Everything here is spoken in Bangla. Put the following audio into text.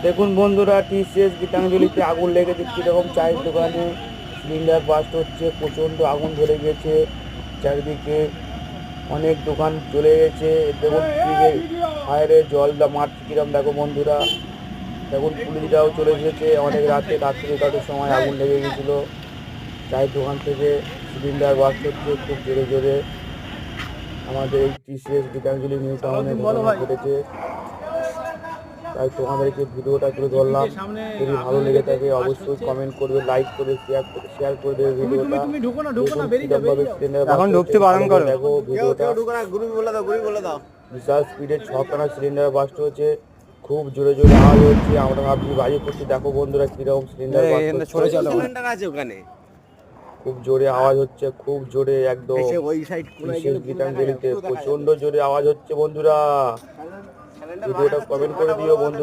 দেখুন বন্ধুরা, টিসিএস গীতাঞ্জলিতে আগুন লেগেছে। কীরকম চায়ের দোকানে সিলিন্ডার বাস্ট হচ্ছে, প্রচণ্ড আগুন ধরে গেছে চারিদিকে, অনেক দোকান জ্বলে গেছে। দেখুন ফায়ারে জল মারছে কিরম, দেখো বন্ধুরা। দেখুন পুলিশরাও চলে এসেছে অনেক রাত্রে 2টার সময় আগুন লেগে গেছিলো। চায়ের দোকান থেকে সিলিন্ডার বাস্ট হচ্ছে খুব জোরে জোরে। আমাদের এই টিসিএস গীতাঞ্জলি নিউ টাউনে ঘটনা ঘটেছে, তাই তোমাদেরকে ভিডিওটা তুলে ধরলাম। যদি ভালো লেগে থাকে অবশ্যই কমেন্ট করবে, লাইক করবে, শেয়ার করে দেবে ভিডিওটা। এখন ঢুকতে বারণ করো। দেখো ভিডিওটা, বিশাল স্পিডে 6খানা সিলিন্ডার বাস্ট হয়েছে, খুব জোরে জোরে আওয়াজ হচ্ছে। আমরা ভাবছি বাজি করছি, দেখো বন্ধুরা কিরকম সিলিন্ডার বাস্ট হচ্ছে। খুব জোরে আওয়াজ হচ্ছে, খুব জোরে, একদম বিশেষ গীতাঞ্জলিতে প্রচন্ড জোরে আওয়াজ হচ্ছে বন্ধুরা। ভিডিওটা কমেন্ট করে দিও বন্ধু।